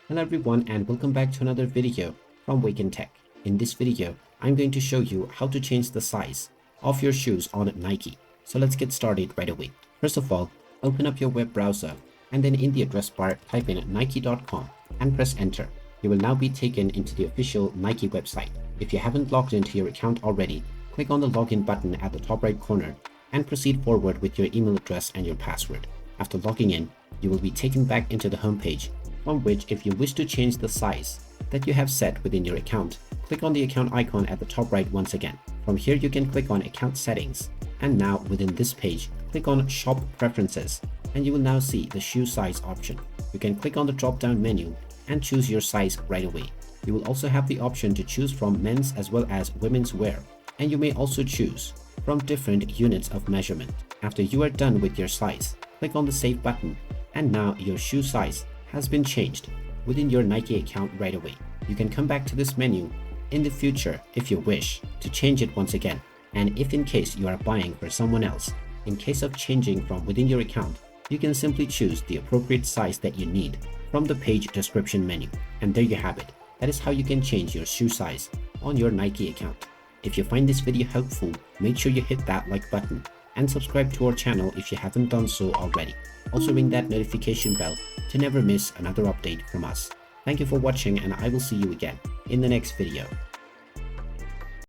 Hello everyone and welcome back to another video from Wake&Tech. In this video, I'm going to show you how to change the size of your shoes on Nike. So let's get started right away. First of all, open up your web browser and then in the address bar type in nike.com and press enter. You will now be taken into the official Nike website. If you haven't logged into your account already, click on the login button at the top right corner and proceed forward with your email address and your password. After logging in, you will be taken back into the home page, from which if you wish to change the size that you have set within your account, click on the account icon at the top right once again. From here you can click on account settings, and now within this page click on shop preferences and you will now see the shoe size option. You can click on the drop down menu and choose your size right away. You will also have the option to choose from men's as well as women's wear, and you may also choose from different units of measurement. After you are done with your size, click on the save button and now your shoe size has been changed within your Nike account right away. You can come back to this menu in the future if you wish to change it once again, and if in case you are buying for someone else, in case of changing from within your account, you can simply choose the appropriate size that you need from the page description menu. And there you have it. That is how you can change your shoe size on your Nike account. If you find this video helpful, make sure you hit that like button and subscribe to our channel if you haven't done so already. Also ring that notification bell to never miss another update from us. Thank you for watching and I will see you again in the next video.